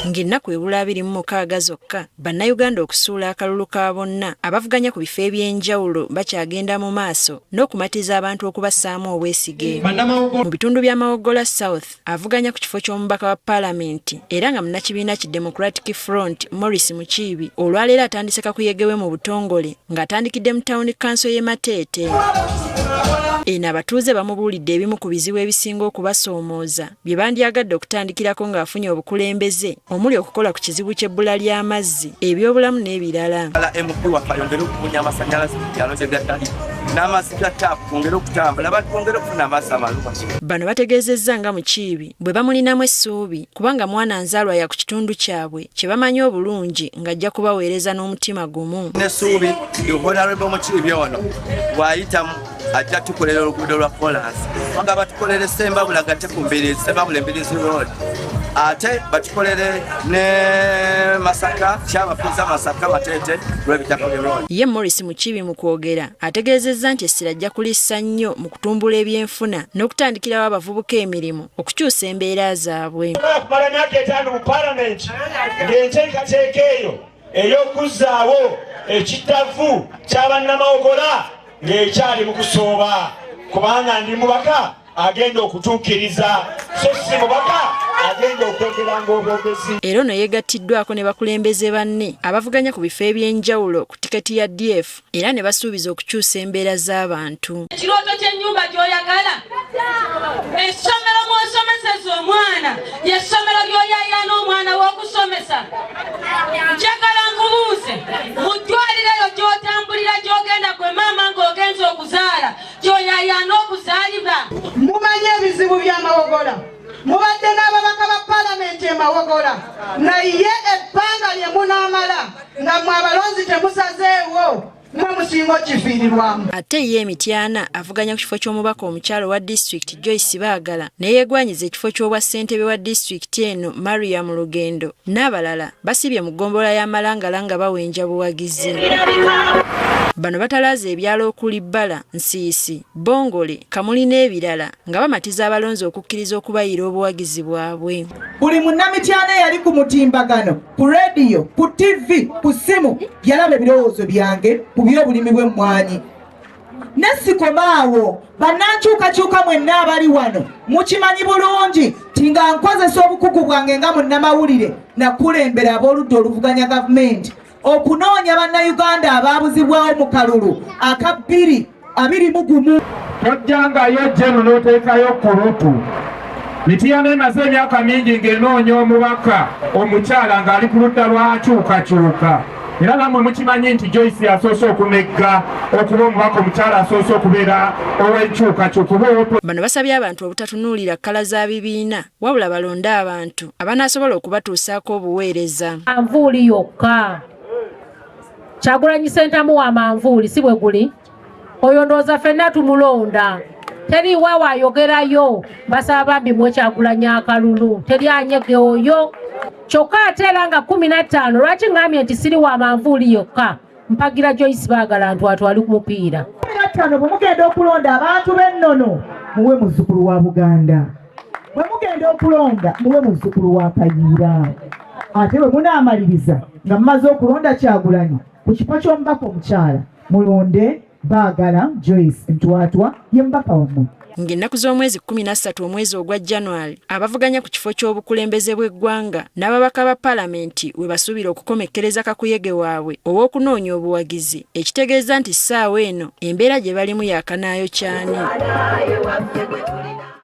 Ng'ennaku ebula 26 zokka bannayuganda okusuula akalulu ka bonna abavuganya ku bifo eby'enjawulo bakyagenda mu maaso n'okumatiza abantu okubassaamu obwesige. Mu bitundu bya Mawogola South avuganya ku kifo ky'omubaka wa paalamenti era nga munnakibiina ki Democratic Front Morris Mukiibi olwaleero atandise kakuyegewe mu butongole ng'atandikidde mu Town Council y'e Mateete. Eno abatuuze bamubuulidde ebimu ku bizibu ebisinga okubasoomooza bye bandyagadde okutandikirako ng'afunye obukulembeze omuli okukola ku kizibu ky'ebbula ly'amazzi, ebyobulamu n'ebirala. Bano bategeezezza nga Mukiibi bwe bamulinamu essuubi kubanga mwana nzaalwa ya ku kitundu kyabwe kye bamanyi obulungi ng'ajja kubaweereza n'omutima gumu. N'essuubi Honorable Mukiibi ono bw'ayitamu ajja tukolera oluguudo lwa kolansi nga batukolere Sembabule agatte ku Mbiriizi, Sembabule Mbiriizi Road, ate batukolere ne Masaka Kyabafuza Masaka Mateete Lwebitakole Road. Ye Morris Mukiibi mu kwogera ategeezezza nti essira ajja kulissa nnyo mu kutumbula ebyenfuna n'okutandikirawo abavubuka emirimu okukyusa embeera zaabwe. Okumala emyaka 5 mu paalamenti ng'enteekateeka eyo ey'okuzzaawo ekittavu ky'abannamawogola ng'ekyali mu kusooba kubanga ndi mubaka agenda okutuukiriza so si mubaka agenda okwogera ng'obwogezi. Era ono yeegatiddwako ne bakulembeze banne abavuganya ku bifo eby'enjawulo ku tiketi ya DF era ne basuubiza okukyusa embeera z'abantu. Ekirooto ky'ennyumba gy'oyagala, essomero mw'osomeseza omwana y'essomero ly'oyayaana omwana w'okusomesa. Njagala nkubuuze mu ddwaliro eyo gy'otambulira gy'ogenda gwe maama ng'ogenza okuzaala gy'oyayaana okuzaalibwa. Mumanye ebizibu bya Mawogola, mubadde n'ababaka ba paalamenti e Mawogola, naye ebbanga lye munaamala nga mwe abalonzi temusazeewo mwe musinga okifiirirwamu. Ate ye Mityana avuganya ku kifo ky'omubaka omukyalo wa disitulikiti Joyce Baagala ne yeegwanyiza ekifo ky'obwa ssentebe wa disitulikiti eno Mariam Lugendo n'abalala basibye mu ggombolola y'Amalangala nga bawenja buwagizi. Bano batalaaza ebyalo okuli Bbala, Nsiisi, Bongole, Kamuli n'ebirala nga bamatiza abalonzi okukkiriza okubayira obuwagizi bwabwe. Buli munnamityana eyali ku mutimbagano, ku rediyo, ku TV, ku ssimu yalaba ebirowoozo byange ku by'obulimi bw'emmwanyi. Nesikomaawo bannankyukakyuka mwenna abali wano mukimanyi bulungi ti nga nkozesa obukugu bwange nga munnamawulire nakulembera ab'oludda oluvuganya gavumenti okunoonya bannayuganda abaabuzibwawo mu kalulu aka 2021. Tojjangayo jeno n'oteekayo kulutu. Mityana emaze emyaka mingi ng'enoonya omubaka omukyala ng'ali ku ludda lwakyukakyuka. Era namwe mukimanyi nti Joyce asoose okumegga okuba omubaka omukyala asoose okubeera ow'enkyukakyuka. Bano basabye abantu obutatunuulira kkala za bibiina wabula balonde abantu abanaasobola okubatuusaako obuweereza. Manvuuli yokka. Kyagulanyi Ssentamu wa manvuuli si bwe guli. Oyo ndowooza ffenna tumulonda. Teri waawa ayogerayo basaba bambi mwe Kyagulanyi akalulu. Teri anyege oyo. Kyokka ate era nga 15 lwaki ngambye nti siri wa manvuuli yokka mpagira Joyce Baagala ntwatwali ku mupiira. 15 bwe mugenda okulonda abantu b'ennono muwe muzzukulu wa Buganda. Bwe mugenda okulonda muwe muzzukulu wa Kayiira. Ate bwe munaamaliriza nga mumaze okulonda Kyagulanyi ku kifo ky'omubaka omukyala mulonde Baagala Joyce Ntwatwa ye mubaka wammwe. Ng'ennaku z'omwezi 13 omwezi ogwa January abavuganya ku kifo ky'obukulembeze bw'eggwanga n'ababaka ba paalamenti we basuubira okukomekkereza kakuyege waabwe ow'okunoonya obuwagizi ekitegeeza nti ssaawa eno embeera gye balimu yakanaayo cyane.